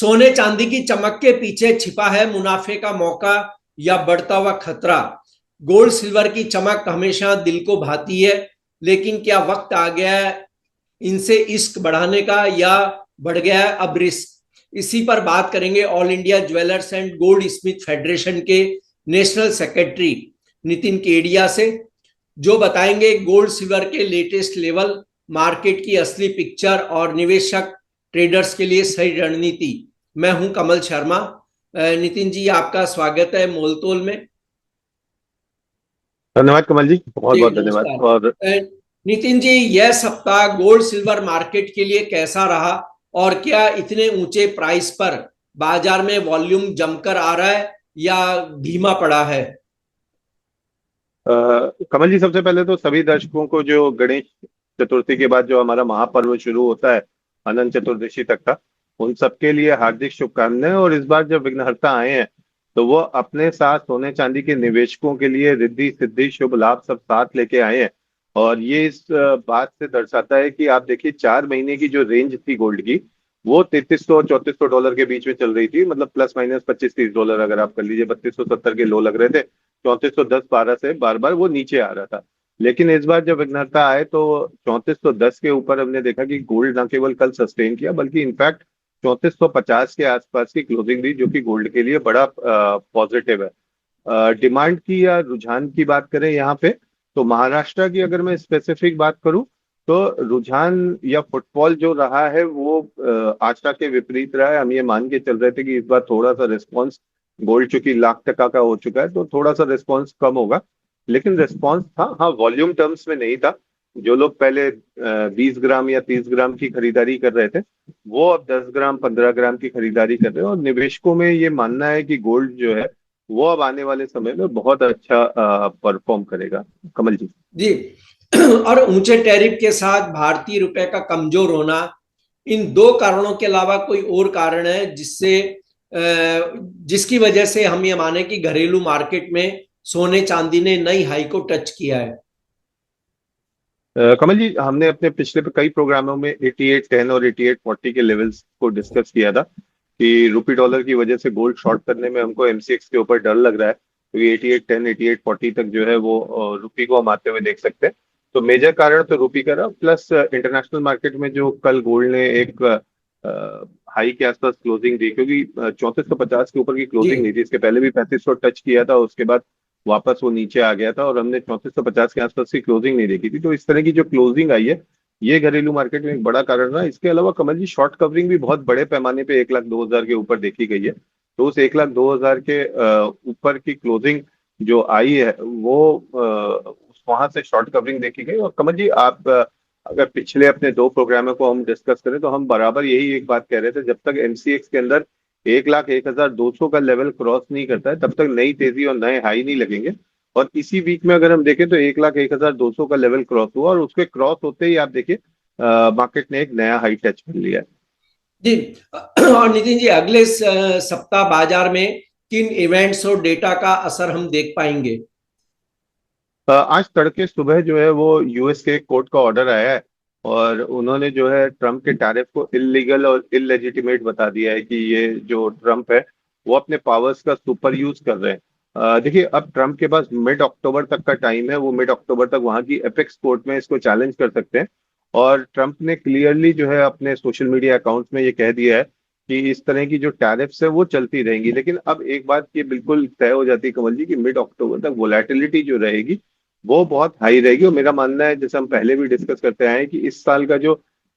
सोने चांदी की चमक के पीछे छिपा है मुनाफे का मौका या बढ़ता हुआ खतरा। गोल्ड सिल्वर की चमक हमेशा दिल को भाती है, लेकिन क्या वक्त आ गया है इनसे इश्क बढ़ाने का, या बढ़ गया है अब रिस्क? इसी पर बात करेंगे all India jewellers and gold Smith federation के नेशनल सेक्रेटरी नितिन केडिया से, जो बताएंगे गोल्ड सिल्वर के लेटेस्ट लेवल, मार्केट की असली पिक्चर और निवेशक ट्रेडर्स के लिए सही रणनीति। मैं हूं कमल शर्मा। नितिन जी, आपका स्वागत है मोलतोल में। धन्यवाद कमल जी, बहुत जी बहुत धन्यवाद। नमस्कार। और नितिन जी, यह सप्ताह गोल्ड सिल्वर मार्केट के लिए कैसा रहा, और क्या इतने ऊंचे प्राइस पर बाजार में वॉल्यूम जमकर आ रहा है या धीमा पड़ा है? कमल जी, सबसे पहले तो सभी दर्शकों को जो गणेश चतुर्थी के बाद जो हमारा महापर्व शुरू होता है अनंत चतुर्दशी तक का, उन सबके लिए हार्दिक शुभकामनाएं। और इस बार जब विघ्नहर्ता आए हैं तो वो अपने साथ सोने चांदी के निवेशकों के लिए रिद्धि सिद्धि शुभ लाभ सब साथ लेके आए हैं। और ये इस बात से दर्शाता है कि आप देखिए, 4 महीने की जो रेंज थी गोल्ड की, वो 3300 3400 डॉलर के बीच में चल रही थी। मतलब प्लस माइनस 25 30 डॉलर अगर आप कर लीजिए, 3270 के लो लग रहे थे, 3410 12 से बार बार वो नीचे आ रहा था। लेकिन इस बार जब विघ्नता आए तो 3410 के ऊपर हमने देखा कि गोल्ड न केवल कल सस्टेन किया, बल्कि इनफैक्ट 3450 के आसपास की क्लोजिंग दी, जो कि गोल्ड के लिए बड़ा पॉजिटिव है। डिमांड की या रुझान की बात करें यहाँ पे, तो महाराष्ट्र की अगर मैं स्पेसिफिक बात करूं, तो रुझान या फुटफॉल जो रहा है वो आशा के विपरीत रहा है। हम ये मान के चल रहे थे कि इस बार थोड़ा सा रिस्पॉन्स, गोल्ड चूंकि लाख टका का हो चुका है तो थोड़ा सा रिस्पॉन्स कम होगा। लेकिन रिस्पॉन्स था, हाँ, वॉल्यूम टर्म्स में नहीं था। जो लोग पहले 20 ग्राम या 30 ग्राम की खरीदारी कर रहे थे, वो अब 10 ग्राम 15 ग्राम की खरीदारी कर रहे हैं। और निवेशकों में ये मानना है कि गोल्ड जो है वो अब आने वाले समय में बहुत अच्छा परफॉर्म करेगा। कमल जी। जी। और ऊंचे टैरिफ के साथ भारतीय रुपए का कमजोर होना, इन दो कारणों के अलावा कोई और कारण है जिससे जिसकी वजह से हम ये माने कि घरेलू मार्केट में सोने चांदी ने नई हाई को टच किया है? कमल जी, हमने अपने पिछले कई प्रोग्रामों में 8810 और 8840 के लेवल्स को डिस्कस किया था कि रुपी डॉलर की वजह से गोल्ड शॉर्ट करने में हमको एमसीएक्स के ऊपर डर लग रहा है, क्योंकि 8810 8840 तक जो है वो रुपी को हम आते हुए देख सकते हैं। तो मेजर कारण तो रुपी का रहा, प्लस इंटरनेशनल मार्केट में जो कल गोल्ड ने एक हाई के आसपास क्लोजिंग दी, क्योंकि 3450 के ऊपर की जी क्लोजिंग नहीं थी। इसके पहले भी 3500 टच किया था, उसके बाद वापस वो नीचे आ गया था और हमने 3450 के आसपास की क्लोजिंग नहीं देखी थी। तो इस तरह की जो क्लोजिंग आई है, ये घरेलू मार्केट में एक बड़ा कारण रहा। इसके अलावा कमल जी, शॉर्ट कवरिंग भी बहुत बड़े पैमाने पे 1,02,000 के ऊपर देखी गई है। तो उस 1,02,000 के ऊपर की क्लोजिंग जो आई है वो वहां से शॉर्ट कवरिंग देखी गई। और कमल जी, आप अगर पिछले अपने दो प्रोग्रामों को हम डिस्कस करें तो हम बराबर यही एक बात कह रहे थे, जब तक एमसीएक्स के अंदर 1,01,200 का लेवल क्रॉस नहीं करता है तब तक नई तेजी और नए हाई नहीं लगेंगे। और इसी वीक में अगर हम देखें तो 1,01,200 का लेवल क्रॉस हुआ, और उसके क्रॉस होते ही आप देखिए मार्केट ने एक नया हाई टच कर लिया है। जी। और नितिन जी, अगले सप्ताह बाजार में किन इवेंट्स और डेटा का असर हम देख पाएंगे? आज तड़के सुबह जो है वो यूएस के कोर्ट का ऑर्डर आया है, और उन्होंने जो है ट्रम्प के टैरिफ को इलीगल और इलेजिटिमेट बता दिया है कि ये जो ट्रम्प है वो अपने पावर्स का सुपर यूज कर रहे हैं। देखिए, अब ट्रम्प के पास मिड अक्टूबर तक का टाइम है। वो मिड अक्टूबर तक वहां की एपेक्स कोर्ट में इसको चैलेंज कर सकते हैं। और ट्रम्प ने क्लियरली जो है अपने सोशल मीडिया अकाउंट्स में ये कह दिया है कि इस तरह की जो टैरिफ्स है वो चलती रहेंगी। लेकिन अब एक बात ये बिल्कुल तय हो जाती है कमल जी, कि मिड अक्टूबर तक वोलेटिलिटी जो रहेगी वो बहुत हाई रहेगी। और मेरा मानना है, जैसे हम पहले भी डिस्कस करते आए हैं, कि इस साल का जो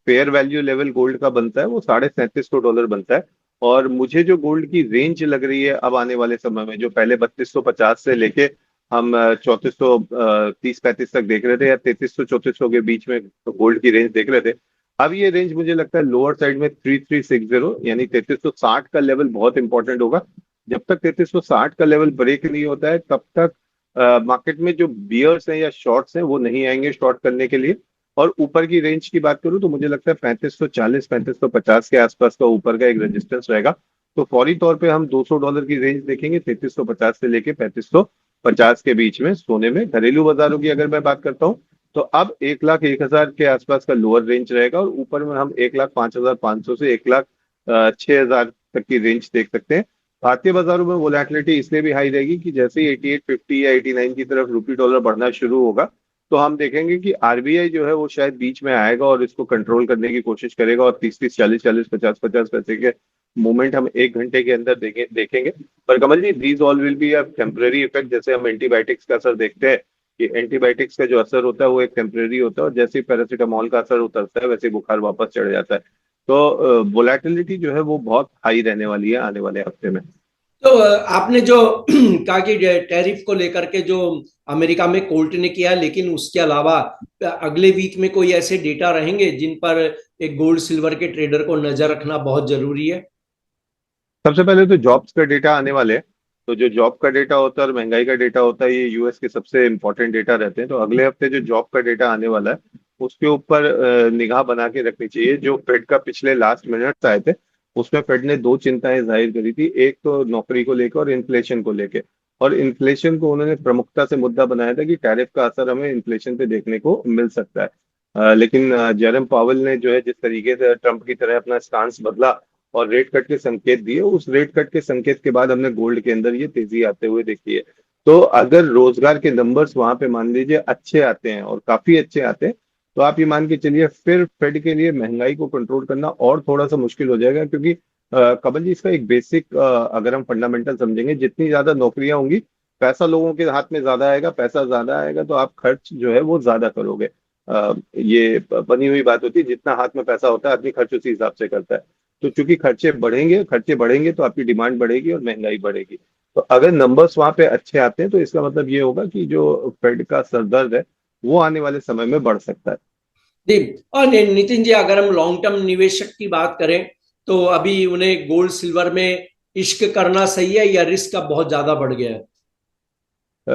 फेयर वैल्यू लेवल गोल्ड का बनता है वो 3750 डॉलर बनता है। और मुझे जो गोल्ड की रेंज लग रही है अब आने वाले समय में, जो पहले 3250 से लेके हम 3430 35 तक देख रहे थे, या 3300 3400 के बीच में गोल्ड की रेंज देख रहे थे, अब ये रेंज मुझे लगता है लोअर साइड में 3360 यानी 3360 का लेवल बहुत इंपॉर्टेंट होगा। जब तक 3360 का लेवल ब्रेक नहीं होता है तब तक मार्केट में जो बियर्स हैं या शॉर्ट्स हैं वो नहीं आएंगे शॉर्ट करने के लिए। और ऊपर की रेंज की बात करूं तो मुझे लगता है 3540 3550 के आसपास का ऊपर का एक रेजिस्टेंस रहेगा। तो फौरी तौर पे हम $200 की रेंज देखेंगे, 3350 से लेके 3550 के बीच में सोने में। घरेलू बाजारों की अगर मैं बात करता हूँ तो अब 1,01,000 के आसपास का लोअर रेंज रहेगा, और ऊपर में हम 1,05,500 से 1,06,000 तक की रेंज देख सकते हैं। भारतीय बाजारों में वोलेटिलिटी इसलिए भी हाई रहेगी कि जैसे ही 8850 या 89 की तरफ रूपी डॉलर बढ़ना शुरू होगा, तो हम देखेंगे कि आरबीआई जो है वो शायद बीच में आएगा और इसको कंट्रोल करने की कोशिश करेगा, और 30-30, 40-40, 50-50 पैसे के मूवमेंट हम 1 घंटे के अंदर देखेंगे। पर Kamal ji, these all will be a temporary effect. जैसे हम एंटीबायोटिक्स का असर देखते हैं कि एंटीबायोटिक्स का जो असर होता है वो एक टेम्पररी होता है, और जैसे ही पैरासीटामोल का असर उतरता है वैसे ही बुखार वापस चढ़ जाता है। तो वोलेटिलिटी जो है वो बहुत हाई रहने वाली है आने वाले हफ्ते में। तो आपने जो कहा कि टैरिफ को लेकर के जो अमेरिका में कोर्ट ने किया, लेकिन उसके अलावा अगले वीक में कोई ऐसे डेटा रहेंगे जिन पर एक गोल्ड सिल्वर के ट्रेडर को नजर रखना बहुत जरूरी है? सबसे पहले तो जॉब्स का डेटा आने वाले हैं। तो जो जॉब का डेटा होता है और महंगाई का डेटा होता है, ये यूएस के सबसे इंपॉर्टेंट डेटा रहते हैं। तो अगले हफ्ते जो जॉब का डेटा आने वाला है उसके ऊपर निगाह बना के रखनी चाहिए। जो फेड का पिछले लास्ट मिनट्स आए थे उसमें फेड ने दो चिंताएं जाहिर करी थी, एक तो नौकरी को लेकर और इन्फ्लेशन को लेकर। और इन्फ्लेशन को उन्होंने प्रमुखता से मुद्दा बनाया था कि टैरिफ का असर हमें इन्फ्लेशन पे देखने को मिल सकता है। लेकिन जेरम पावेल ने जो है जिस तरीके से ट्रंप की तरह अपना स्टांस बदला और रेट कट के संकेत दिए, उस रेट कट के संकेत के बाद हमने गोल्ड के अंदर ये तेजी आते हुए देखी है। तो अगर रोजगार के नंबर्स वहां पे मान लीजिए अच्छे आते हैं और काफी अच्छे आते हैं, तो आप ये मान के चलिए फिर फेड के लिए महंगाई को कंट्रोल करना और थोड़ा सा मुश्किल हो जाएगा। क्योंकि कमल जी, इसका एक बेसिक अगर हम फंडामेंटल समझेंगे, जितनी ज्यादा नौकरियां होंगी पैसा लोगों के हाथ में ज्यादा आएगा, पैसा ज्यादा आएगा तो आप खर्च जो है वो ज्यादा करोगे। ये बनी हुई बात होती है, जितना हाथ में पैसा होता है आदमी खर्च उसी हिसाब से करता है। तो चूंकि खर्चे बढ़ेंगे तो आपकी डिमांड बढ़ेगी और महंगाई बढ़ेगी। तो अगर नंबर्स वहां पे अच्छे आते हैं तो इसका मतलब ये होगा कि जो फेड का सरदर्द है वो आने वाले समय में बढ़ सकता है। जी। और नितिन जी, अगर हम लॉन्ग टर्म निवेशक की बात करें तो अभी उन्हें गोल्ड सिल्वर में इश्क करना सही है या रिस्क अब बहुत ज्यादा बढ़ गया है?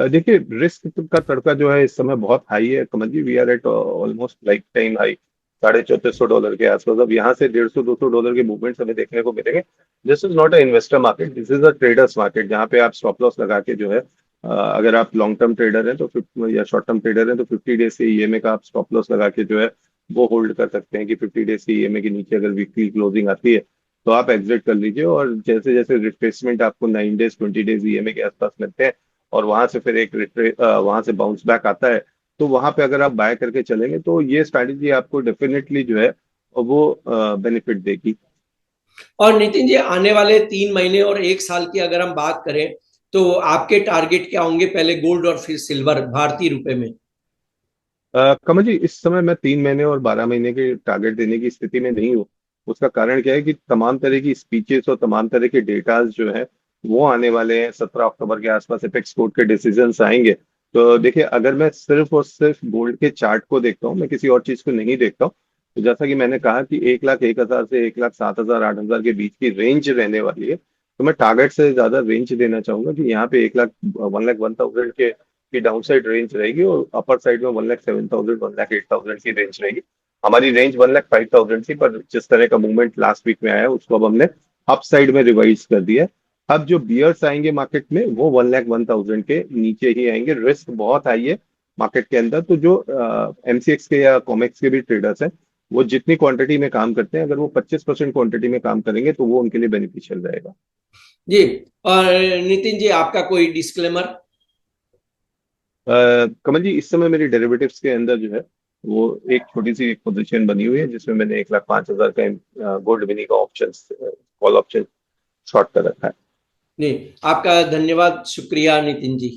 देखिए, रिस्क का तड़का जो है इस समय बहुत हाई है Kamal ji. We are at almost lifetime high, $3400 के आसपास। अब यहाँ से 150-200 डॉलर के मूवमेंट्स हमें देखने को मिलेंगे। This is not a investor market, this is a traders market, जहाँ पे आप स्टॉप लॉस लगा के जो है अगर आप लॉन्ग टर्म ट्रेडर हैं तो या शॉर्ट टर्म ट्रेडर हैं तो 50 डेज के ईएमए का आप स्टॉप लॉस लगा के जो है वो होल्ड कर सकते हैं कि 50 डेज के ईएमए के नीचे अगर वीकली क्लोजिंग आती है तो आप एग्जिट कर लीजिए। और जैसे जैसे रिट्रेसमेंट आपको 9 डेज 20 डेज ईएमए के आसपास मिलते हैं और वहां से फिर वहां से बाउंस बैक आता है, तो वहां पे अगर आप बाय करके चलेंगे तो ये स्ट्रैटेजी आपको डेफिनेटली जो है वो बेनिफिट देगी। और नितिन जी, आने वाले 3 महीने और 1 साल की अगर हम बात करें तो आपके टारगेट क्या होंगे? पहले गोल्ड और फिर सिल्वर भारतीय रुपए में। कमल जी, इस समय मैं 3 महीने और 12 महीने के टारगेट देने की स्थिति में नहीं हूँ। उसका कारण क्या है कि तमाम तरह की स्पीचेस और तमाम तरह के डेटाज जो है वो आने वाले हैं। 17 अक्टूबर के आसपास एपेक्स कोर्ट के डिसीजंस आएंगे। तो देखिए, अगर मैं सिर्फ और सिर्फ गोल्ड के चार्ट को देखता हूँ, मैं किसी और चीज को नहीं देखता हूँ, तो जैसा कि मैंने कहा कि 1,01,000 से 1,07,000 8,000 के बीच की रेंज रहने वाली है। तो मैं टारगेट से ज्यादा रेंज देना चाहूंगा कि यहाँ पे 1,01,000 की डाउन साइड रेंज रहेगी और अपर साइड में 1,07,000 1,08,000 की रेंज रहेगी। हमारी रेंज 1,05,000 थी, पर जिस तरह का मूवमेंट लास्ट वीक में आया उसको अब हमने अप साइड में रिवाइज कर दिया है। अब जो बियर्स आएंगे मार्केट में वो 1,01,000 के नीचे ही आएंगे। रिस्क बहुत हाई है मार्केट के अंदर। तो जो एमसीएक्स के या कॉमेक्स के भी ट्रेडर्स हैं, वो जितनी क्वांटिटी में काम करते हैं, अगर वो 25% क्वांटिटी में काम करेंगे तो वो उनके लिए बेनिफिशियल रहेगा। जी। और नितिन जी, आपका कोई डिस्क्लेमर? कमल जी, इस समय मेरी डेरिवेटिव्स के अंदर जो है वो एक छोटी सी एक पोजीशन बनी हुई है जिसमें मैंने 1,05,000 का गोल्ड विनी का ऑप्शन कॉल ऑप्शन शॉर्ट कर रखा है। नहीं, आपका धन्यवाद, शुक्रिया नितिन जी।